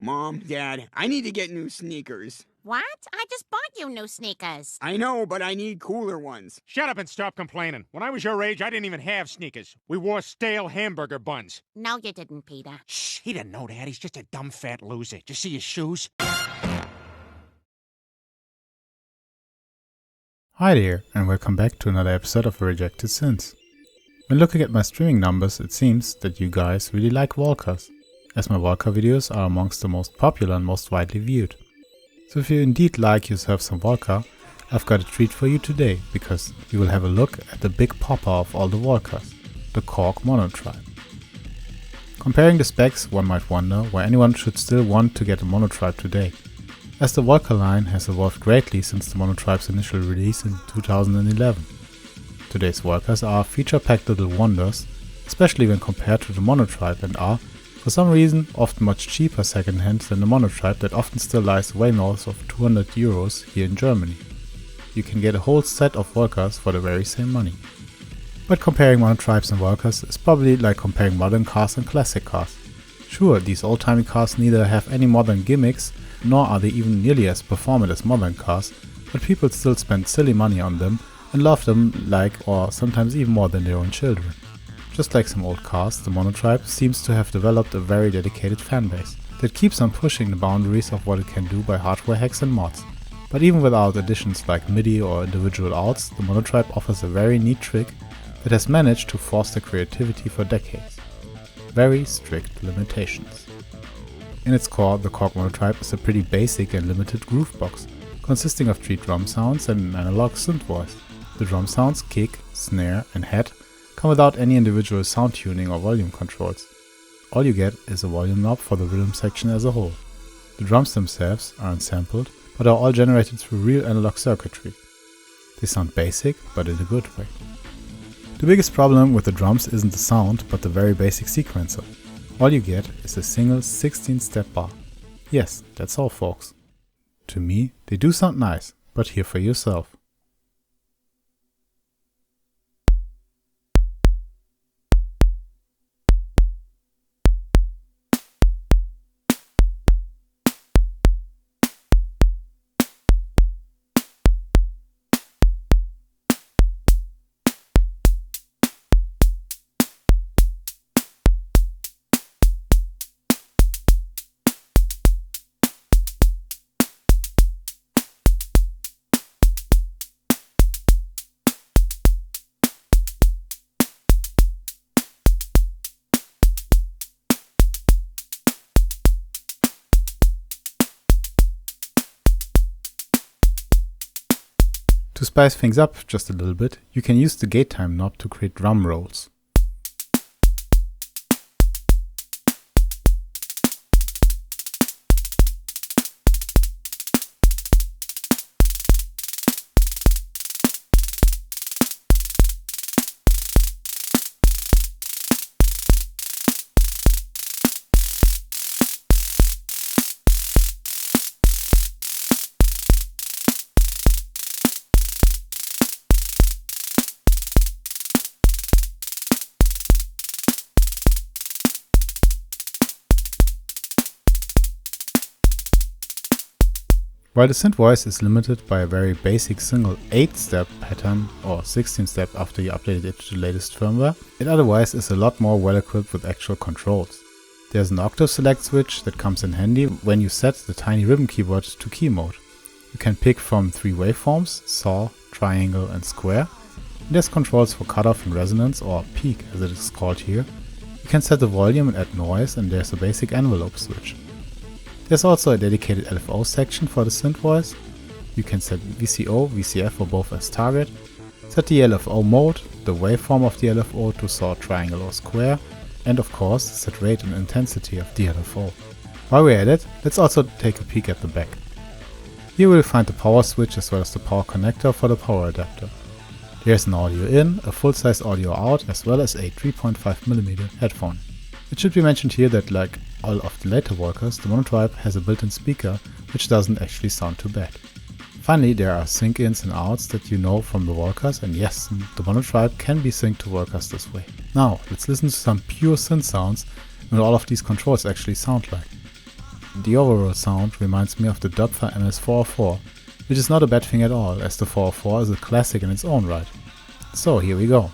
Mom, Dad, I need to get new sneakers. What? I just bought you new sneakers. I know, but I need cooler ones. Shut up and stop complaining. When I was your age, I didn't even have sneakers. We wore stale hamburger buns. No, you didn't, Peter. Shh, he didn't know that. He's just a dumb fat loser. Did you see his shoes? Hi there, and welcome back to another episode of Rejected Synths. When looking at my streaming numbers, it seems that you guys really like volcas, as my volca videos are amongst the most popular and most widely viewed. So if you indeed like yourself some volca, I've got a treat for you today, because we will have a look at the big popper of all the volcas, the Korg Monotribe. Comparing the specs, one might wonder why anyone should still want to get a Monotribe today, as the volca line has evolved greatly since the Monotribe's initial release in 2011. Today's volcas are feature-packed little wonders, especially when compared to the Monotribe, and are, for some reason, often much cheaper second-hand than the Monotribe that often still lies way north of 200 euros here in Germany. You can get a whole set of volcas for the very same money. But comparing Monotribes and volcas is probably like comparing modern cars and classic cars. Sure, these old-timey cars neither have any modern gimmicks, nor are they even nearly as performant as modern cars, but people still spend silly money on them and love them like, or sometimes even more than their own children. Just like some old cars, the Monotribe seems to have developed a very dedicated fanbase that keeps on pushing the boundaries of what it can do by hardware hacks and mods. But even without additions like MIDI or individual outs, the Monotribe offers a very neat trick that has managed to foster creativity for decades. Very strict limitations. In its core, the Korg Monotribe is a pretty basic and limited groovebox, consisting of 3 drum sounds and an analog synth voice. The drum sounds, kick, snare and head, come without any individual sound tuning or volume controls. All you get is a volume knob for the rhythm section as a whole. The drums themselves aren't sampled, but are all generated through real analog circuitry. They sound basic, but in a good way. The biggest problem with the drums isn't the sound, but the very basic sequencer. All you get is a single 16-step bar. Yes, that's all, folks. To me, they do sound nice, but hear for yourself. To spice things up just a little bit, you can use the gate time knob to create drum rolls. While the synth voice is limited by a very basic single 8-step pattern or 16-step after you updated it to the latest firmware, it otherwise is a lot more well equipped with actual controls. There's an octave select switch that comes in handy when you set the tiny ribbon keyboard to key mode. You can pick from 3 waveforms, saw, triangle and square. And there's controls for cutoff and resonance, or peak as it is called here. You can set the volume and add noise, and there's a basic envelope switch. There's also a dedicated LFO section for the synth voice. You can set VCO, VCF for both as target, set the LFO mode, the waveform of the LFO to saw, triangle or square, and of course set rate and intensity of the LFO. While we're at it, let's also take a peek at the back. Here we'll find the power switch as well as the power connector for the power adapter. There's an audio in, a full-size audio out, as well as a 3.5mm headphone. It should be mentioned here that, like all of the later volcas, the Monotribe has a built-in speaker, which doesn't actually sound too bad. Finally, there are sync ins and outs that you know from the volcas, and yes, the Monotribe can be synced to volcas this way. Now, let's listen to some pure synth sounds and what all of these controls actually sound like. The overall sound reminds me of the Doepfer MS404, which is not a bad thing at all, as the 404 is a classic in its own right. So here we go.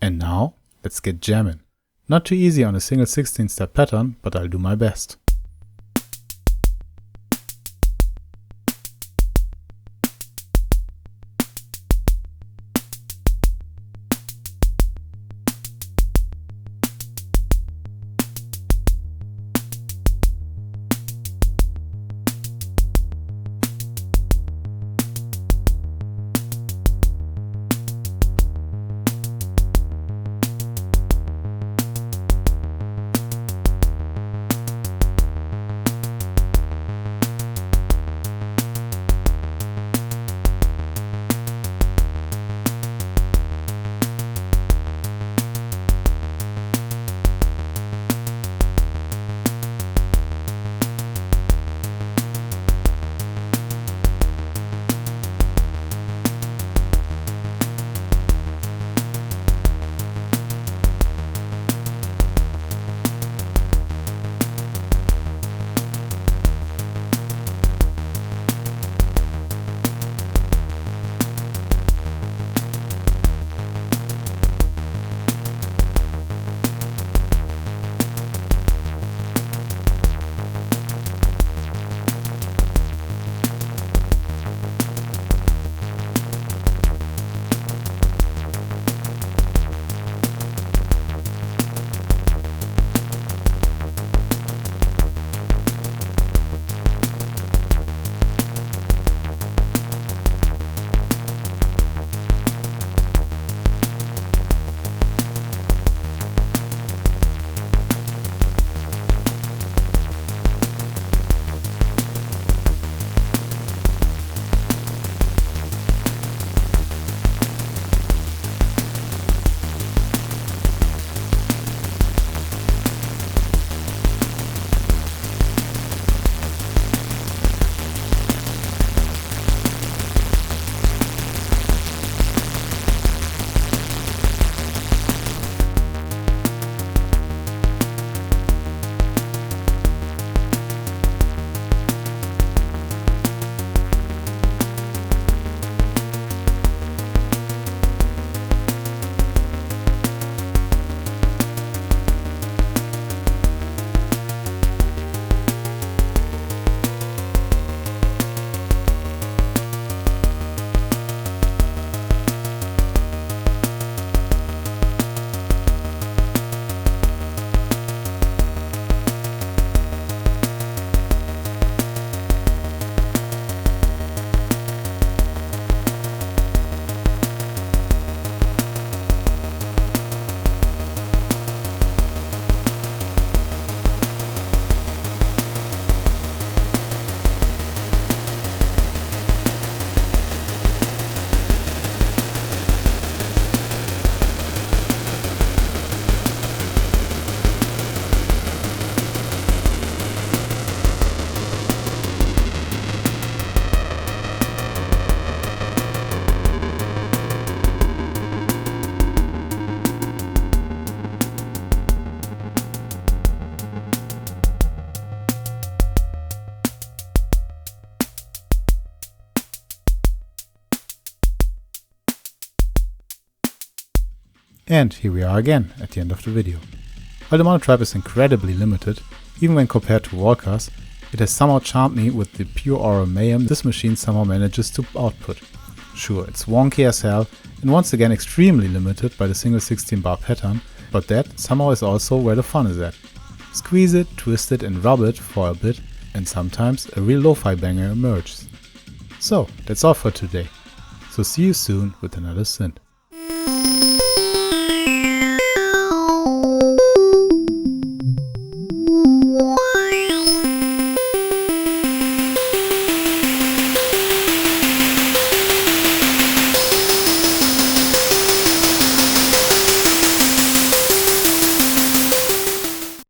And now, let's get jamming. Not too easy on a single 16-step pattern, but I'll do my best. And here we are again at the end of the video. While the Monotribe is incredibly limited, even when compared to volcas, it has somehow charmed me with the pure aural mayhem this machine somehow manages to output. Sure, it's wonky as hell and once again extremely limited by the single 16-bar pattern, but that somehow is also where the fun is at. Squeeze it, twist it and rub it for a bit and sometimes a real lo-fi banger emerges. So, that's all for today. So see you soon with another synth.